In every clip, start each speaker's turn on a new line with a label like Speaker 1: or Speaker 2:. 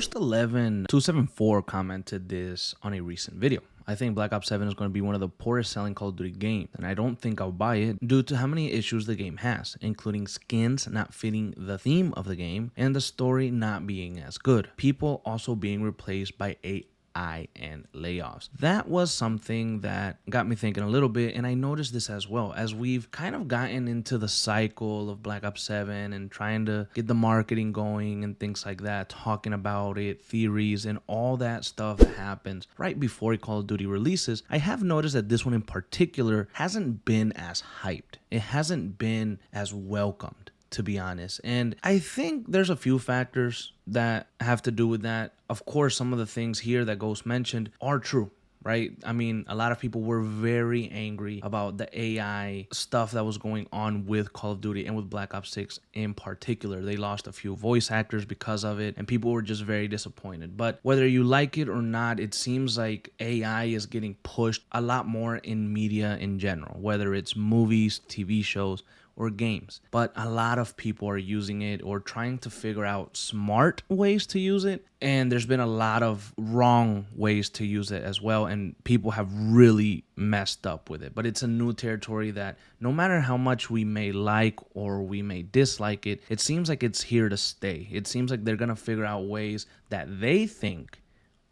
Speaker 1: Ghost11274 commented this on a recent video. I think Black Ops 7 is going to be one of the poorest selling Call of Duty games, and I don't think I'll buy it due to how many issues the game has, including skins not fitting the theme of the game and the story not being as good. People also being replaced by AI and layoffs. That was something that got me thinking a little bit, and I noticed this as well as we've kind of gotten into the cycle of Black Ops 7 and trying to get the marketing going and things like that, talking about it, theories, and all that stuff that happens right before Call of Duty releases. I have noticed that this one in particular hasn't been as hyped. It hasn't been as welcomed, to be honest. And I think there's a few factors that have to do with that. Of course, some of the things here that Ghost mentioned are true, right? I mean, a lot of people were very angry about the AI stuff that was going on with Call of Duty and with Black Ops 6 in particular. They lost a few voice actors because of it, and people were just very disappointed. But whether you like it or not, it seems like AI is getting pushed a lot more in media in general, whether it's movies, TV shows, or games. But a lot of people are using it or trying to figure out smart ways to use it. And there's been a lot of wrong ways to use it as well. And people have really messed up with it. But it's a new territory that no matter how much we may like or we may dislike it, it seems like it's here to stay. It seems like they're going to figure out ways that they think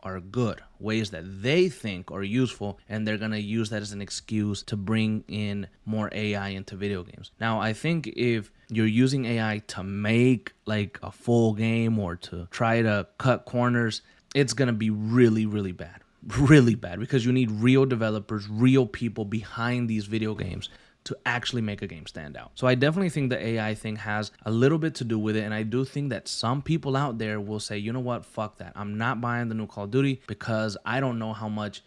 Speaker 1: are good, ways that they think are useful, and they're gonna use that as an excuse to bring in more AI into video games. Now, I think if you're using AI to make like a full game or to try to cut corners, it's gonna be really, really bad. Really bad, because you need real developers, real people behind these video games to actually make a game stand out. So I definitely think the AI thing has a little bit to do with it, and I do think that some people out there will say, you know what, fuck that. I'm not buying the new Call of Duty because I don't know how much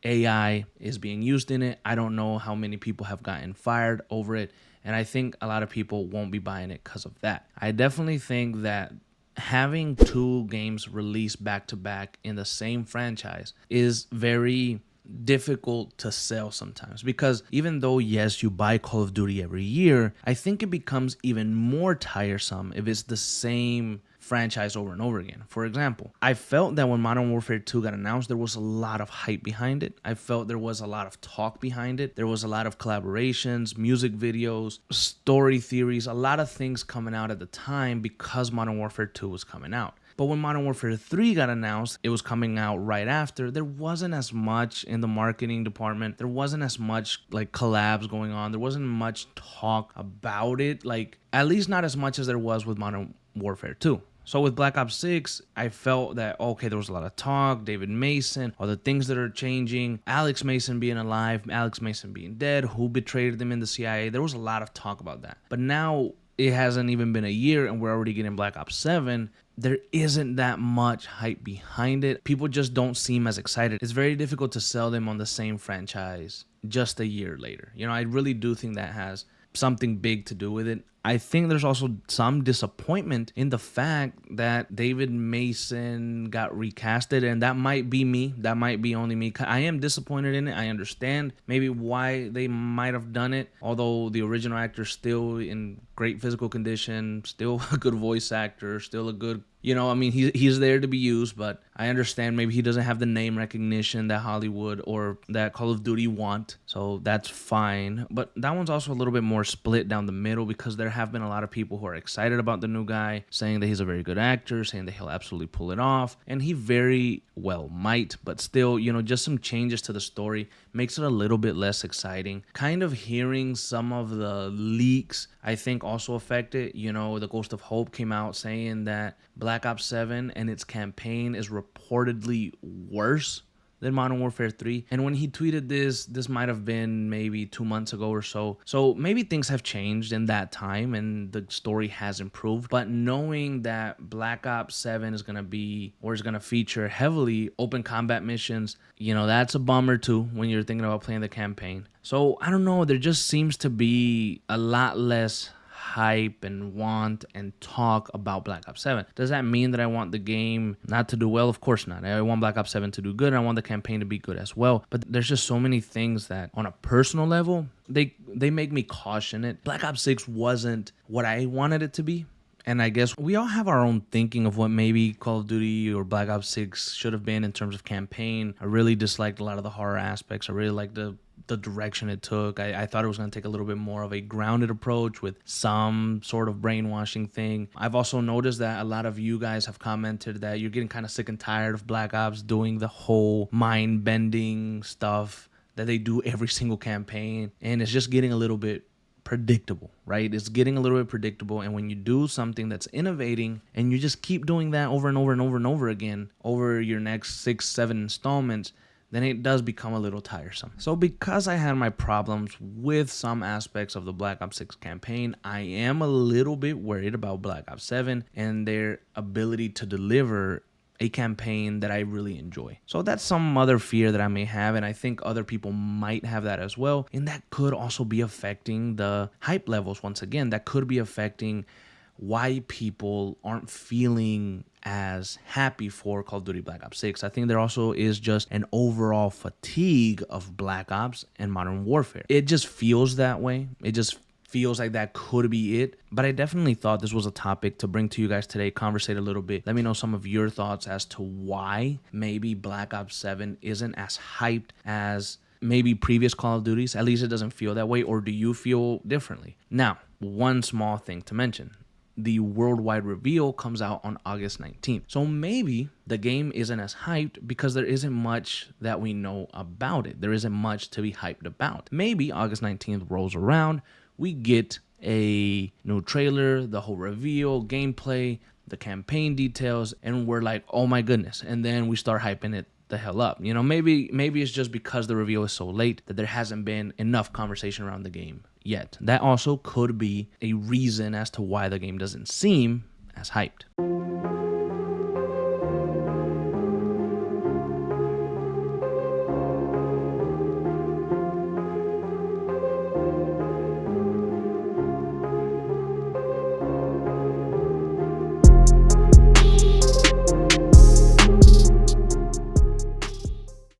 Speaker 1: AI is being used in it. I don't know how many people have gotten fired over it, and I think a lot of people won't be buying it because of that. I definitely think that having two games released back to back in the same franchise is very difficult to sell sometimes, because even though yes, you buy Call of Duty every year, I think it becomes even more tiresome if it's the same franchise over and over again. For example, I felt that when Modern Warfare 2 got announced, there was a lot of hype behind it. I felt there was a lot of talk behind it. There was a lot of collaborations, music videos, story theories, a lot of things coming out at the time because Modern Warfare 2 was coming out. But when Modern Warfare 3 got announced, it was coming out right after. There wasn't as much in the marketing department. There wasn't as much like collabs going on. There wasn't much talk about it. Like, at least not as much as there was with Modern Warfare 2. So with Black Ops 6, I felt that, okay, there was a lot of talk, David Mason, all the things that are changing, Alex Mason being alive, Alex Mason being dead, who betrayed them in the CIA. There was a lot of talk about that. But now it hasn't even been a year and we're already getting Black Ops 7. There isn't that much hype behind it. People just don't seem as excited. It's very difficult to sell them on the same franchise just a year later. You know, I really do think that has something big to do with it. I think there's also some disappointment in the fact that David Mason got recasted, and that might be me. That might be only me. I am disappointed in it. I understand maybe why they might have done it, although the original actor's still in great physical condition, still a good voice actor, still a good, you know, I mean, he's there to be used, but I understand maybe he doesn't have the name recognition that Hollywood or that Call of Duty want, so that's fine. But that one's also a little bit more split down the middle, because there have been a lot of people who are excited about the new guy, saying that he's a very good actor, saying that he'll absolutely pull it off, and he very well might, but still, you know, just some changes to the story makes it a little bit less exciting. Kind of hearing some of the leaks, I think, also affect it. You know, the Ghost of Hope came out saying that Black Ops 7 and its campaign is reportedly worse than Modern Warfare 3. And when he tweeted this might have been maybe 2 months ago or so. So maybe things have changed in that time and the story has improved. But knowing that Black Ops 7 is going to be, or is going to feature heavily open combat missions, you know, that's a bummer too when you're thinking about playing the campaign. So I don't know, there just seems to be a lot less hype and want and talk about Black Ops 7. Does that mean that I want the game not to do well? Of course not. I want Black Ops 7 to do good, and I want the campaign to be good as well. But there's just so many things that on a personal level, they make me caution it. Black Ops 6 wasn't what I wanted it to be. And I guess we all have our own thinking of what maybe Call of Duty or Black Ops 6 should have been in terms of campaign. I really disliked a lot of the horror aspects. I really liked the direction it took. I thought it was going to take a little bit more of a grounded approach with some sort of brainwashing thing. I've also noticed that a lot of you guys have commented that you're getting kind of sick and tired of Black Ops doing the whole mind-bending stuff that they do every single campaign, and it's just getting a little bit predictable, right? It's getting a little bit predictable, and when you do something that's innovating and you just keep doing that over and over and over and over again over your next 6-7 installments, then it does become a little tiresome. So because I had my problems with some aspects of the Black Ops 6 campaign, I am a little bit worried about Black Ops 7 and their ability to deliver a campaign that I really enjoy. So that's some other fear that I may have, and I think other people might have that as well. And that could also be affecting the hype levels once again. That could be affecting why people aren't feeling as happy for Call of Duty Black Ops 6. I think there also is just an overall fatigue of Black Ops and Modern Warfare. It just feels that way. It just feels like that could be it. But I definitely thought this was a topic to bring to you guys today, conversate a little bit. Let me know some of your thoughts as to why maybe Black Ops 7 isn't as hyped as maybe previous Call of Duties. At least it doesn't feel that way. Or do you feel differently? Now, one small thing to mention. The worldwide reveal comes out on August 19th. So maybe the game isn't as hyped because there isn't much that we know about it. There isn't much to be hyped about. Maybe August 19th rolls around, we get a new trailer, the whole reveal, gameplay, the campaign details, and we're like, oh my goodness. And then we start hyping it the hell up. You know, maybe it's just because the reveal is so late that there hasn't been enough conversation around the game yet. That also could be a reason as to why the game doesn't seem as hyped.